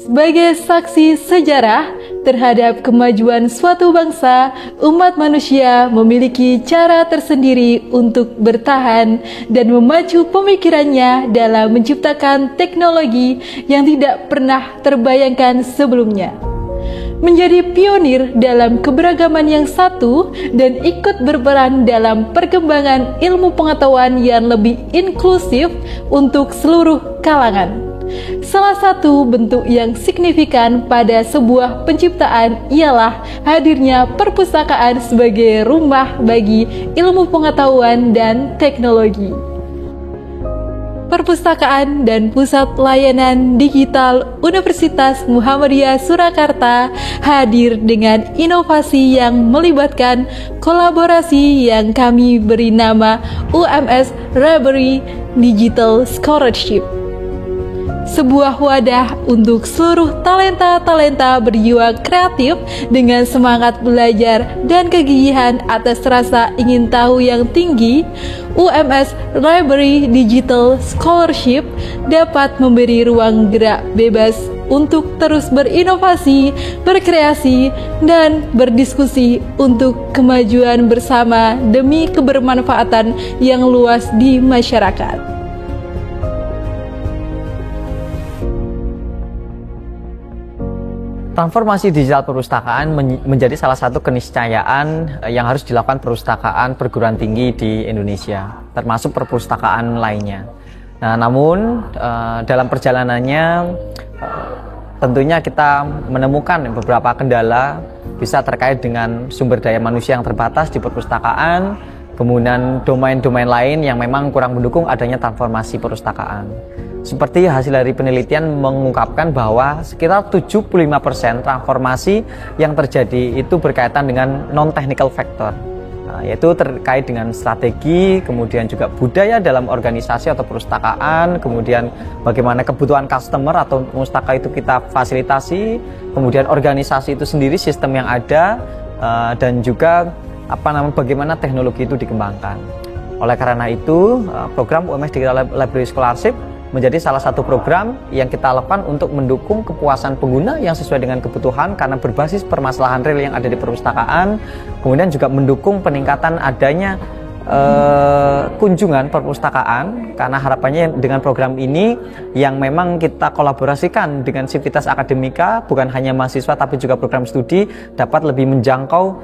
Sebagai saksi sejarah terhadap kemajuan suatu bangsa, umat manusia memiliki cara tersendiri untuk bertahan dan memacu pemikirannya dalam menciptakan teknologi yang tidak pernah terbayangkan sebelumnya. Menjadi pionir dalam keberagaman yang satu dan ikut berperan dalam perkembangan ilmu pengetahuan yang lebih inklusif untuk seluruh kalangan. Salah satu bentuk yang signifikan pada sebuah penciptaan ialah hadirnya perpustakaan sebagai rumah bagi ilmu pengetahuan dan teknologi. Perpustakaan dan Pusat Layanan Digital Universitas Muhammadiyah Surakarta hadir dengan inovasi yang melibatkan kolaborasi yang kami beri nama UMS Library Digital Scholarship. Sebuah wadah untuk seluruh talenta-talenta berjiwa kreatif dengan semangat belajar dan kegigihan atas rasa ingin tahu yang tinggi. UMS Library Digital Scholarship dapat memberi ruang gerak bebas untuk terus berinovasi, berkreasi, dan berdiskusi untuk kemajuan bersama demi kebermanfaatan yang luas di masyarakat. Transformasi digital perpustakaan menjadi salah satu keniscayaan yang harus dilakukan perpustakaan perguruan tinggi di Indonesia, termasuk perpustakaan lainnya. Nah, namun dalam perjalanannya tentunya kita menemukan beberapa kendala, bisa terkait dengan sumber daya manusia yang terbatas di perpustakaan, kemudian domain-domain lain yang memang kurang mendukung adanya transformasi perpustakaan. Seperti hasil dari penelitian mengungkapkan bahwa sekitar 75% transformasi yang terjadi itu berkaitan dengan non-technical factor, yaitu terkait dengan strategi, kemudian juga budaya dalam organisasi atau perpustakaan, kemudian bagaimana kebutuhan customer atau pustaka itu kita fasilitasi, kemudian organisasi itu sendiri, sistem yang ada, dan juga bagaimana teknologi itu dikembangkan. Oleh karena itu, program UMS Digital Library Scholarship menjadi salah satu program yang kita lakukan untuk mendukung kepuasan pengguna yang sesuai dengan kebutuhan karena berbasis permasalahan real yang ada di perpustakaan, kemudian juga mendukung peningkatan adanya kunjungan perpustakaan, karena harapannya dengan program ini yang memang kita kolaborasikan dengan Sivitas Akademika, bukan hanya mahasiswa tapi juga program studi dapat lebih menjangkau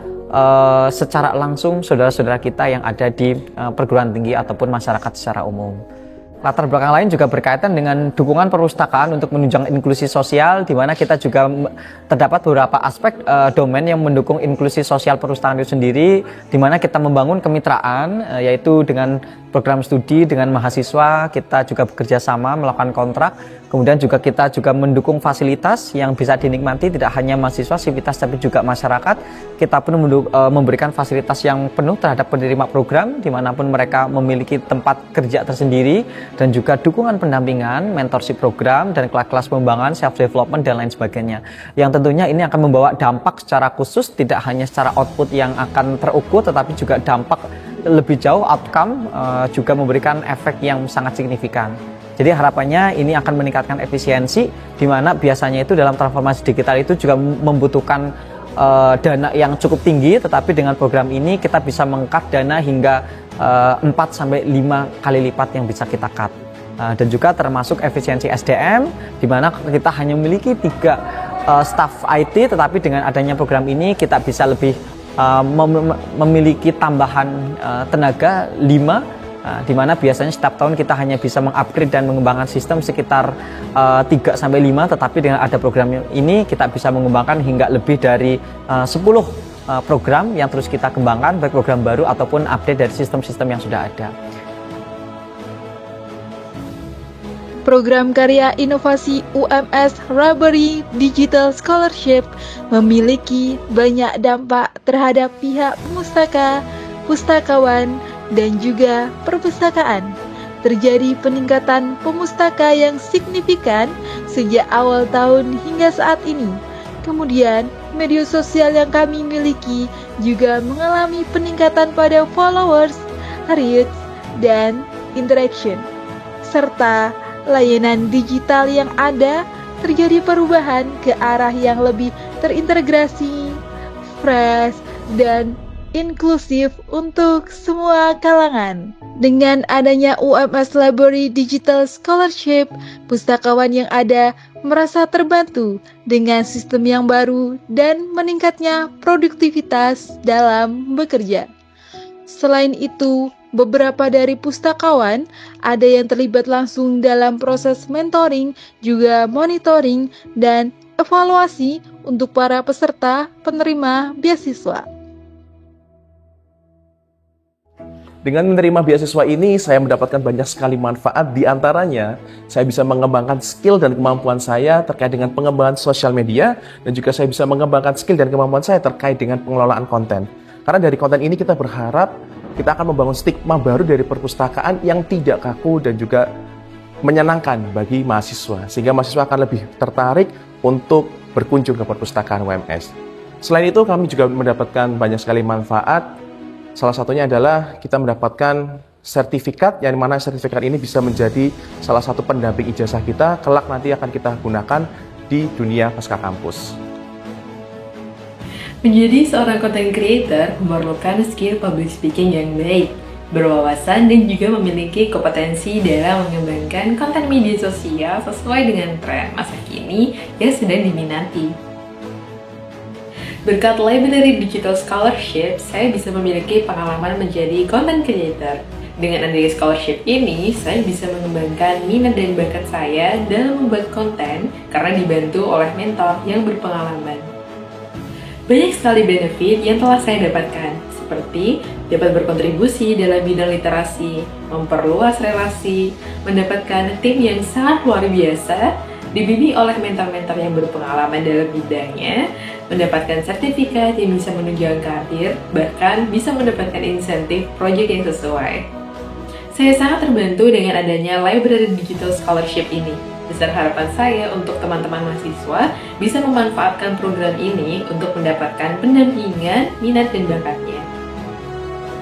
secara langsung saudara-saudara kita yang ada di perguruan tinggi ataupun masyarakat secara umum. Latar belakang lain juga berkaitan dengan dukungan perpustakaan untuk menunjang inklusi sosial, di mana kita juga terdapat beberapa aspek domain yang mendukung inklusi sosial perpustakaan itu sendiri, di mana kita membangun kemitraan, yaitu dengan program studi dengan mahasiswa, kita juga bekerja sama melakukan kontrak, kemudian juga kita juga mendukung fasilitas yang bisa dinikmati tidak hanya mahasiswa, sivitas tapi juga masyarakat. Kita pun memberikan fasilitas yang penuh terhadap penerima program, dimanapun mereka memiliki tempat kerja tersendiri, dan juga dukungan pendampingan, mentorship program, dan kelas-kelas pengembangan, self-development, dan lain sebagainya. Yang tentunya ini akan membawa dampak secara khusus, tidak hanya secara output yang akan terukur, tetapi juga dampak lebih jauh, outcome, juga memberikan efek yang sangat signifikan. Jadi harapannya ini akan meningkatkan efisiensi, di mana biasanya itu dalam transformasi digital itu juga membutuhkan dana yang cukup tinggi, tetapi dengan program ini kita bisa meng-cut dana hingga 4-5 kali lipat yang bisa kita cut. Dan juga termasuk efisiensi SDM, di mana kita hanya memiliki 3 staf IT, tetapi dengan adanya program ini kita bisa lebih memiliki tambahan tenaga 5, di mana biasanya setiap tahun kita hanya bisa mengupgrade dan mengembangkan sistem sekitar 3-5, tetapi dengan ada program ini kita bisa mengembangkan hingga lebih dari 10 program yang terus kita kembangkan, baik program baru ataupun update dari sistem-sistem yang sudah ada. Program karya inovasi UMS Library Digital Scholarship memiliki banyak dampak terhadap pihak pemustaka, pustakawan, dan juga perpustakaan. Terjadi peningkatan pemustaka yang signifikan sejak awal tahun hingga saat ini. Kemudian, media sosial yang kami miliki juga mengalami peningkatan pada followers, reach, dan interaction, serta layanan digital yang ada terjadi perubahan ke arah yang lebih terintegrasi, fresh, dan inklusif untuk semua kalangan. Dengan adanya UMS Library Digital Scholarship, pustakawan yang ada merasa terbantu dengan sistem yang baru dan meningkatnya produktivitas dalam bekerja. Selain itu, beberapa dari pustakawan ada yang terlibat langsung dalam proses mentoring, juga monitoring, dan evaluasi untuk para peserta penerima beasiswa. Dengan menerima beasiswa ini, saya mendapatkan banyak sekali manfaat. Di antaranya, saya bisa mengembangkan skill dan kemampuan saya terkait dengan pengembangan sosial media, dan juga saya bisa mengembangkan skill dan kemampuan saya terkait dengan pengelolaan konten. Karena dari konten ini kita berharap kita akan membangun stigma baru dari perpustakaan yang tidak kaku dan juga menyenangkan bagi mahasiswa, sehingga mahasiswa akan lebih tertarik untuk berkunjung ke perpustakaan UMS. Selain itu, kami juga mendapatkan banyak sekali manfaat. Salah satunya adalah kita mendapatkan sertifikat, yang mana sertifikat ini bisa menjadi salah satu pendamping ijazah kita, kelak nanti akan kita gunakan di dunia pasca kampus. Menjadi seorang content creator memerlukan skill public speaking yang baik, berwawasan, dan juga memiliki kompetensi dalam mengembangkan konten media sosial sesuai dengan tren masa kini yang sedang diminati. Berkat Library Digital Scholarship, saya bisa memiliki pengalaman menjadi content creator. Dengan adanya scholarship ini, saya bisa mengembangkan minat dan bakat saya dalam membuat konten karena dibantu oleh mentor yang berpengalaman. Banyak sekali benefit yang telah saya dapatkan, seperti dapat berkontribusi dalam bidang literasi, memperluas relasi, mendapatkan tim yang sangat luar biasa, dibimbing oleh mentor-mentor yang berpengalaman dalam bidangnya, mendapatkan sertifikat yang bisa menunjang karir, bahkan bisa mendapatkan insentif proyek yang sesuai. Saya sangat terbantu dengan adanya Library Digital Scholarship ini. Besar harapan saya untuk teman-teman mahasiswa bisa memanfaatkan program ini untuk mendapatkan pendampingan, minat, dan bakatnya.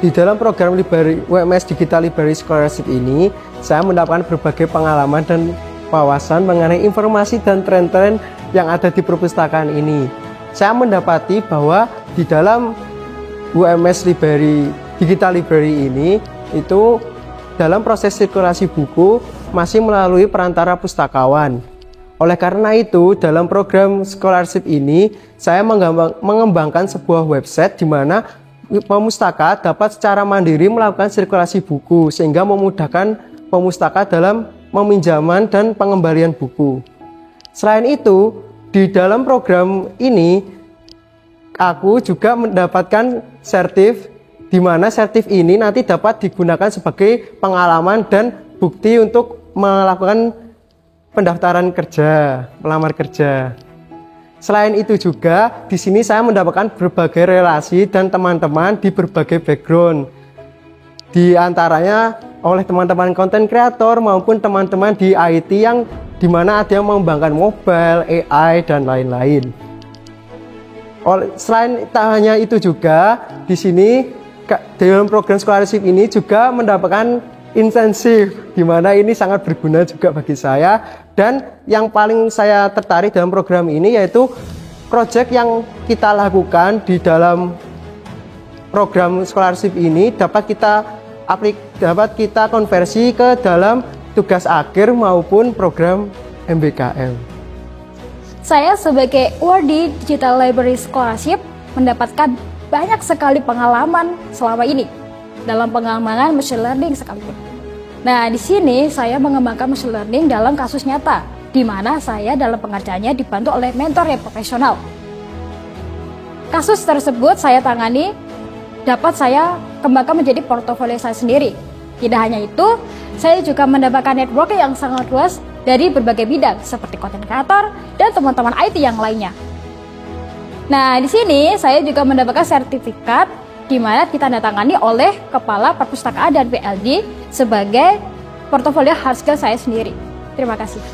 Di dalam program UMS Digital Library Scholarship ini, saya mendapatkan berbagai pengalaman dan wawasan mengenai informasi dan tren-tren yang ada di perpustakaan ini. Saya mendapati bahwa di dalam UMS Digital Library ini, itu dalam proses sirkulasi buku masih melalui perantara pustakawan. Oleh karena itu, dalam program scholarship ini, saya mengembangkan sebuah website di mana pemustaka dapat secara mandiri melakukan sirkulasi buku, sehingga memudahkan pemustaka dalam peminjaman dan pengembalian buku. Selain itu, di dalam program ini, aku juga mendapatkan sertif, di mana sertif ini nanti dapat digunakan sebagai pengalaman dan bukti untuk melakukan pendaftaran kerja, melamar kerja. Selain itu juga, di sini saya mendapatkan berbagai relasi dan teman-teman di berbagai background. Di antaranya oleh teman-teman konten kreator maupun teman-teman di IT yang dimana ada yang mengembangkan mobile, AI, dan lain-lain. Selain tak hanya itu juga, di sini dalam program scholarship ini juga mendapatkan intensif, dimana ini sangat berguna juga bagi saya. Dan yang paling saya tertarik dalam program ini yaitu proyek yang kita lakukan di dalam program scholarship ini dapat kita konversi ke dalam tugas akhir maupun program MBKM. Saya sebagai awardee Digital Library Scholarship mendapatkan banyak sekali pengalaman selama ini dalam pengembangan machine learning sekalipun. Nah, di sini saya mengembangkan machine learning dalam kasus nyata, di mana saya dalam pengerjaannya dibantu oleh mentor yang profesional. Kasus tersebut saya tangani, dapat saya kembangkan menjadi portofolio saya sendiri. Tidak hanya itu, saya juga mendapatkan networking yang sangat luas dari berbagai bidang seperti konten kreator dan teman-teman IT yang lainnya. Nah, di sini saya juga mendapatkan sertifikat di mana ditandatangani oleh Kepala Perpustakaan dan PLD sebagai portofolio hard skill saya sendiri. Terima kasih.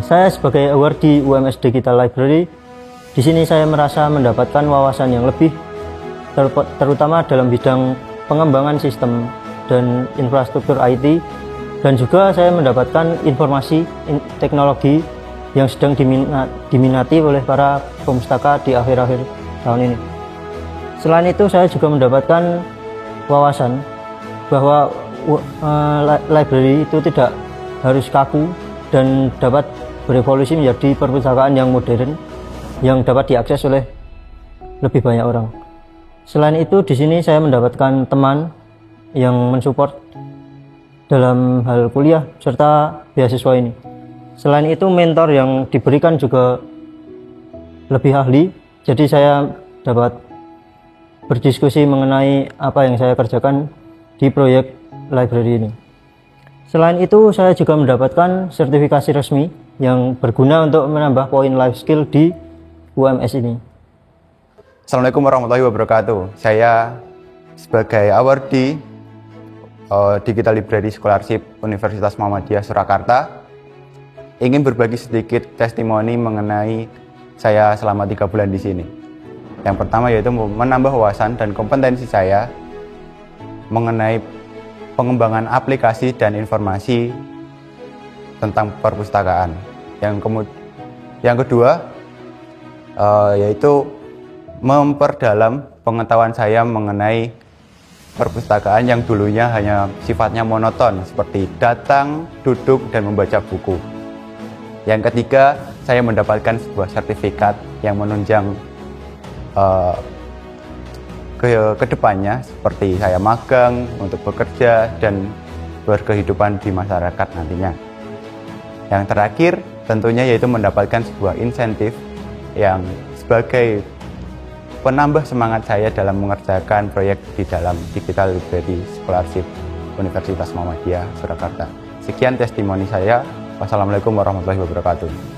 Saya sebagai awardee UMS Digital Library, di sini saya merasa mendapatkan wawasan yang lebih, terutama dalam bidang pengembangan sistem dan infrastruktur IT, dan juga saya mendapatkan informasi teknologi yang sedang diminati oleh para pemustaka di akhir-akhir tahun ini. Selain itu, saya juga mendapatkan wawasan bahwa library itu tidak harus kaku dan dapat berevolusi menjadi perpustakaan yang modern yang dapat diakses oleh lebih banyak orang. Selain itu, di sini saya mendapatkan teman yang mensupport dalam hal kuliah serta beasiswa ini. Selain itu, mentor yang diberikan juga lebih ahli, jadi saya dapat berdiskusi mengenai apa yang saya kerjakan di proyek library ini. Selain itu, saya juga mendapatkan sertifikasi resmi yang berguna untuk menambah poin life skill di UMS ini. Assalamualaikum warahmatullahi wabarakatuh. Saya sebagai awardee Digital Library Scholarship Universitas Muhammadiyah Surakarta ingin berbagi sedikit testimoni mengenai saya selama 3 bulan di sini. Yang pertama yaitu menambah wawasan dan kompetensi saya mengenai pengembangan aplikasi dan informasi tentang perpustakaan. Yang kedua yaitu memperdalam pengetahuan saya mengenai perpustakaan yang dulunya hanya sifatnya monoton seperti datang, duduk, dan membaca buku. Yang ketiga, saya mendapatkan sebuah sertifikat yang menunjang ke depannya seperti saya magang untuk bekerja dan berkehidupan di masyarakat nantinya. Yang terakhir tentunya yaitu mendapatkan sebuah insentif yang sebagai penambah semangat saya dalam mengerjakan proyek di dalam Digital Library Scholarship Universitas Muhammadiyah Surakarta. Sekian testimoni saya. Wassalamualaikum warahmatullahi wabarakatuh.